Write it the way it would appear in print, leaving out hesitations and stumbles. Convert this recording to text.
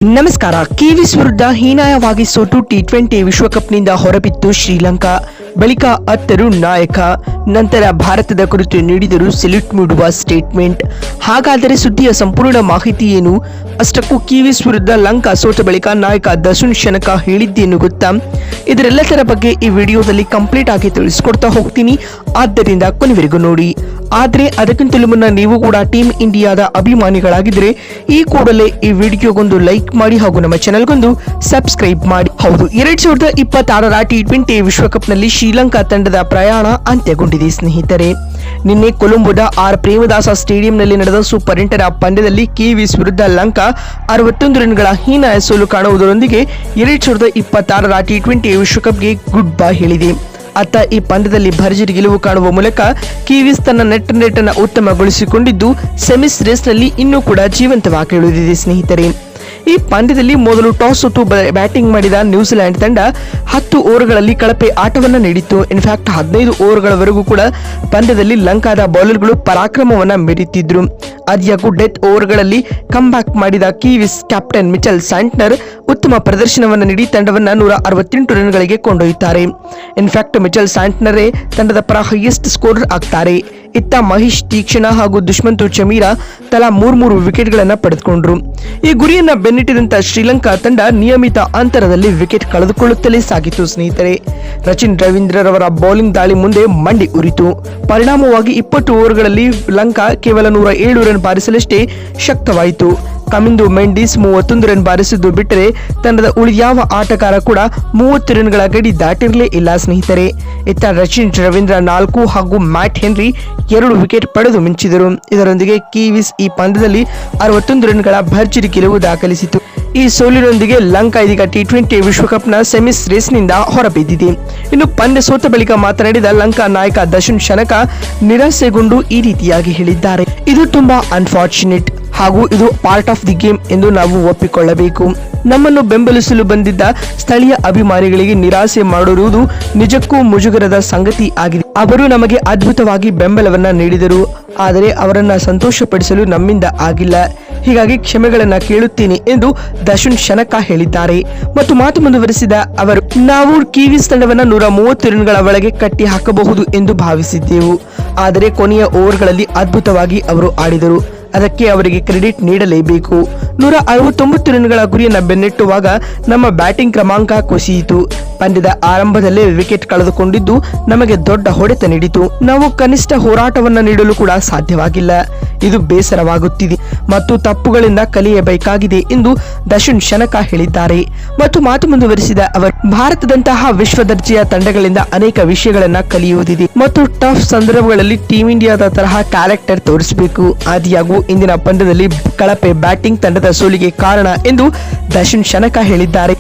ನಮಸ್ಕಾರ. ಕಿವೀಸ್ ವಿರುದ್ಧ ಹೀನಾಯವಾಗಿ ಸೋತು ಟಿ20 ವಿಶ್ವಕಪ್ನಿಂದ ಹೊರಬಿತ್ತು ಶ್ರೀಲಂಕಾ. ಬಳಿಕ ಅತ್ತರು ನಾಯಕ. ನಂತರ ಭಾರತದ ಕುರಿತು ನೀಡಿದರು ಸೆಲ್ಯೂಟ್ ನೀಡುವ ಸ್ಟೇಟ್ಮೆಂಟ್. ಹಾಗಾದರೆ ಸುದ್ದಿಯ ಸಂಪೂರ್ಣ ಮಾಹಿತಿ ಏನು? ಅಷ್ಟಕ್ಕೂ ಕಿವೀಸ್ ವಿರುದ್ಧ ಲಂಕಾ ಸೋತ ಬಳಿಕ ನಾಯಕ ದಶುನ್ ಶನಕ ಹೇಳಿದ್ದೇನು ಗೊತ್ತಾ? ಇದರೆಲ್ಲದರ ಬಗ್ಗೆ ಈ ವಿಡಿಯೋದಲ್ಲಿ ಕಂಪ್ಲೀಟ್ ಆಗಿ ತಿಳಿಸ್ಕೊಡ್ತಾ ಹೋಗ್ತೀನಿ, ಆದ್ದರಿಂದ ಕೊನೆವರೆಗೂ ನೋಡಿ. ಆದರೆ ಅದಕ್ಕಿಂತಲೂ ಮುನ್ನ ನೀವು ಕೂಡ ಟೀಮ್ ಇಂಡಿಯಾದ ಅಭಿಮಾನಿಗಳಾಗಿದ್ದರೆ ಈ ಕೂಡಲೇ ಈ ವಿಡಿಯೋಗೊಂದು ಲೈಕ್ ಮಾಡಿ ಹಾಗೂ ನಮ್ಮ ಚಾನೆಲ್ಗೊಂದು ಸಬ್ಸ್ಕ್ರೈಬ್ ಮಾಡಿ. ಹೌದು, 2026ರ ಟಿ20 ವಿಶ್ವಕಪ್ನಲ್ಲಿ ಶ್ರೀಲಂಕಾ ತಂಡದ ಪ್ರಯಾಣ ಅಂತ್ಯಗೊಂಡಿದೆ ಸ್ನೇಹಿತರೆ. ನಿನ್ನೆ ಕೊಲಂಬೋದ ಪ್ರೇಮದಾಸ ಸ್ಟೇಡಿಯಂನಲ್ಲಿ ನಡೆದ ಸೂಪರ್ 8ರ ಪಂದ್ಯದಲ್ಲಿ ಕಿವೀಸ್ ವಿರುದ್ಧ ಲಂಕಾ 61 ರನ್ಗಳ ಹೀನಾಯ ಸೋಲು ಕಾಣುವುದರೊಂದಿಗೆ 2026ರ ಟಿ20 ವಿಶ್ವಕಪ್ಗೆ ಗುಡ್ ಬೈ ಹೇಳಿದೆ. ಅತ್ತ ಈ ಪಂದ್ಯದಲ್ಲಿ ಭರ್ಜರಿ ಗೆಲುವು ಕಾಣುವ ಮೂಲಕ ಕಿವೀಸ್ ತನ್ನ ನೆಟ್ಟನ್ನು ಉತ್ತಮಗೊಳಿಸಿಕೊಂಡಿದ್ದು ಸೆಮಿಸ್ ರೇಸ್ನಲ್ಲಿ ಇನ್ನೂ ಕೂಡ ಜೀವಂತವಾಗಿ ಉಳಿದಿದೆ ಸ್ನೇಹಿತರೆ. ಈ ಪಂದ್ಯದಲ್ಲಿ ಮೊದಲು ಟಾಸ್ ಸೋತು ಬ್ಯಾಟಿಂಗ್ ಮಾಡಿದ ನ್ಯೂಜಿಲೆಂಡ್ ತಂಡ 10 ಓವರ್ಗಳಲ್ಲಿ ಕಳಪೆ ಆಟವನ್ನು ನೀಡಿತ್ತು. ಇನ್ಫ್ಯಾಕ್ಟ್ 15 ಓವರ್ಗಳವರೆಗೂ ಕೂಡ ಪಂದ್ಯದಲ್ಲಿ ಲಂಕಾದ ಬೌಲರ್ಗಳು ಪರಾಕ್ರಮವನ್ನು ಮೆರೆಯುತ್ತಿದ್ರು. ಆದ್ಯಾಗೂ ಡೆತ್ ಓವರ್ಗಳಲ್ಲಿ ಕಮ್ಬ್ಯಾಕ್ ಮಾಡಿದ ಕಿವೀಸ್ ಕ್ಯಾಪ್ಟನ್ ಮಿಚೆಲ್ ಸ್ಯಾಂಟ್ನರ್ ಉತ್ತಮ ಪ್ರದರ್ಶನವನ್ನು ನೀಡಿ ತಂಡವನ್ನು 168 ರನ್ಗಳಿಗೆ ಕೊಂಡೊಯ್ಯುತ್ತಾರೆ. ಇನ್ಫ್ಯಾಕ್ಟ್ ಮಿಚೆಲ್ ಸ್ಯಾಂಟ್ನರೇ ತಂಡದ ಪರ ಹೈಯೆಸ್ಟ್ ಸ್ಕೋರರ್ ಆಗ್ತಾರೆ. ಇತ್ತ ಮಹೇಶ್ ತೀಕ್ಷಣ ಹಾಗೂ ದುಷ್ಮಂತು ಚಮೀರಾ ತಲಾ 3 ವಿಕೆಟ್ಗಳನ್ನು ಪಡೆದುಕೊಂಡ್ರು. ಈ ಗುರಿಯನ್ನ ಬೆನ್ನಿಟ್ಟಿದಂತ ಶ್ರೀಲಂಕಾ ತಂಡ ನಿಯಮಿತ ಅಂತರದಲ್ಲಿ ವಿಕೆಟ್ ಕಳೆದುಕೊಳ್ಳುತ್ತಲೇ ಸಾಗಿತು ಸ್ನೇಹಿತರೆ. ರಚಿನ್ ರವೀಂದ್ರರವರ ಬೌಲಿಂಗ್ ದಾಳಿ ಮುಂದೆ ಮಂಡಿ ಉರಿತು. ಪರಿಣಾಮವಾಗಿ 20 ಓವರ್ಗಳಲ್ಲಿ ಲಂಕಾ ಕೇವಲ 107 ರನ್ ಬಾರಿಸಲಷ್ಟೇ ಶಕ್ತವಾಯಿತು. ಕಮಿಂದು ಮೆಂಡಿಸ್ 31 ರನ್ ಬಾರಿಸಿದ್ದು ಬಿಟ್ಟರೆ ತಂಡದ ಉಳಿದ್ಯಾವ ಆಟಗಾರ ಕೂಡ 30 ರನ್ಗಳ ಗಡಿ ದಾಟಿರಲೇ ಇಲ್ಲ ಸ್ನೇಹಿತರೆ. ಇತ್ತ ರಚಿನ್ ರವೀಂದ್ರ 4 ಹಾಗೂ ಮ್ಯಾಟ್ ಹೆನ್ರಿ 2 ವಿಕೆಟ್ ಪಡೆದು ಮಿಂಚಿದರು. ಇದರೊಂದಿಗೆ ಕಿವೀಸ್ ಈ ಪಂದ್ಯದಲ್ಲಿ 61 ರನ್ಗಳ ಭರ್ಜರಿ ಗೆಲುವು ದಾಖಲಿಸಿತು. ಈ ಸೋಲಿನೊಂದಿಗೆ ಲಂಕಾ ಇದೀಗ ಟಿ20 ವಿಶ್ವಕಪ್ನ ಸೆಮಿಸ್ ರೇಸ್ನಿಂದ ಹೊರಬಿದ್ದಿದೆ. ಇನ್ನು ಪಂದ್ಯ ಸೋತ ಬಳಿಕ ಮಾತನಾಡಿದ ಲಂಕಾ ನಾಯಕ ದಶುನ್ ಶನಕ ನಿರಾಸೆಗೊಂಡು ಈ ರೀತಿಯಾಗಿ ಹೇಳಿದ್ದಾರೆ. ಇದು ತುಂಬಾ ಅನ್ಫಾರ್ಚುನೇಟ್ ಹಾಗೂ ಇದು ಪಾರ್ಟ್ ಆಫ್ ದಿ ಗೇಮ್ ಎಂದು ನಾವು ಒಪ್ಪಿಕೊಳ್ಳಬೇಕು. ನಮ್ಮನ್ನು ಬೆಂಬಲಿಸಲು ಬಂದಿದ್ದ ಸ್ಥಳೀಯ ಅಭಿಮಾನಿಗಳಿಗೆ ನಿರಾಸೆ ಮಾಡಿರುವುದು ನಿಜಕ್ಕೂ ಮುಜುಗರದ ಸಂಗತಿ ಆಗಿದೆ. ಅವರು ನಮಗೆ ಅದ್ಭುತವಾಗಿ ಬೆಂಬಲವನ್ನ ನೀಡಿದರು, ಆದರೆ ಅವರನ್ನ ಸಂತೋಷಪಡಿಸಲು ನಮ್ಮಿಂದ ಆಗಿಲ್ಲ. ಹೀಗಾಗಿ ಕ್ಷಮೆಗಳನ್ನ ಕೇಳುತ್ತೇನೆ ಎಂದು ದಶುನ್ ಶನಕ ಹೇಳಿದ್ದಾರೆ. ಮತ್ತು ಮಾತು ಮುಂದುವರೆಸಿದ ಅವರು, ನಾವು ಕಿವೀಸ್ ತಂಡವನ್ನ 130 ರನ್ಗಳ ಒಳಗೆ ಕಟ್ಟಿ ಹಾಕಬಹುದು ಎಂದು ಭಾವಿಸಿದ್ದೆವು, ಆದರೆ ಕೊನೆಯ ಓವರ್ಗಳಲ್ಲಿ ಅದ್ಭುತವಾಗಿ ಅವರು ಆಡಿದರು. ಅದಕ್ಕೆ ಅವರಿಗೆ ಕ್ರೆಡಿಟ್ ನೀಡಲೇಬೇಕು. 169 ರನ್ಗಳ ಗುರಿಯನ್ನು ಬೆನ್ನಟ್ಟುವಾಗ ನಮ್ಮ ಬ್ಯಾಟಿಂಗ್ ಕ್ರಮಾಂಕ ಕುಸಿಯಿತು. ಪಂದ್ಯದ ಆರಂಭದಲ್ಲೇ ವಿಕೆಟ್ ಕಳೆದುಕೊಂಡಿದ್ದು ನಮಗೆ ದೊಡ್ಡ ಹೊಡೆತ ನೀಡಿತು. ನಾವು ಕನಿಷ್ಠ ಹೋರಾಟವನ್ನು ನೀಡಲು ಕೂಡ ಸಾಧ್ಯವಾಗಿಲ್ಲ. ಇದು ಬೇಸರವಾಗುತ್ತಿದೆ ಮತ್ತು ತಪ್ಪುಗಳಿಂದ ಕಲಿಯಬೇಕಾಗಿದೆ ಎಂದು ದಶುನ್ ಶನಕ ಹೇಳಿದ್ದಾರೆ. ಮತ್ತು ಮಾತು ಮುಂದುವರಿಸಿದ ಅವರು, ಭಾರತದಂತಹ ವಿಶ್ವ ದರ್ಜೆಯ ತಂಡಗಳಿಂದ ಅನೇಕ ವಿಷಯಗಳನ್ನ ಕಲಿಯುವುದಿದೆ ಮತ್ತು ಟಫ್ ಸಂದರ್ಭಗಳಲ್ಲಿ ಟೀಮ್ ಇಂಡಿಯಾದ ತರಹ ಕ್ಯಾರೆಕ್ಟರ್ ತೋರಿಸಬೇಕು. ಆದಿಯಾಗೂ ಇಂದಿನ ಪಂದ್ಯದಲ್ಲಿ ಕಳಪೆ ಬ್ಯಾಟಿಂಗ್ ತಂಡದ ಸೋಲಿಗೆ ಕಾರಣ ಎಂದು ದಶುನ್ ಶನಕ ಹೇಳಿದ್ದಾರೆ.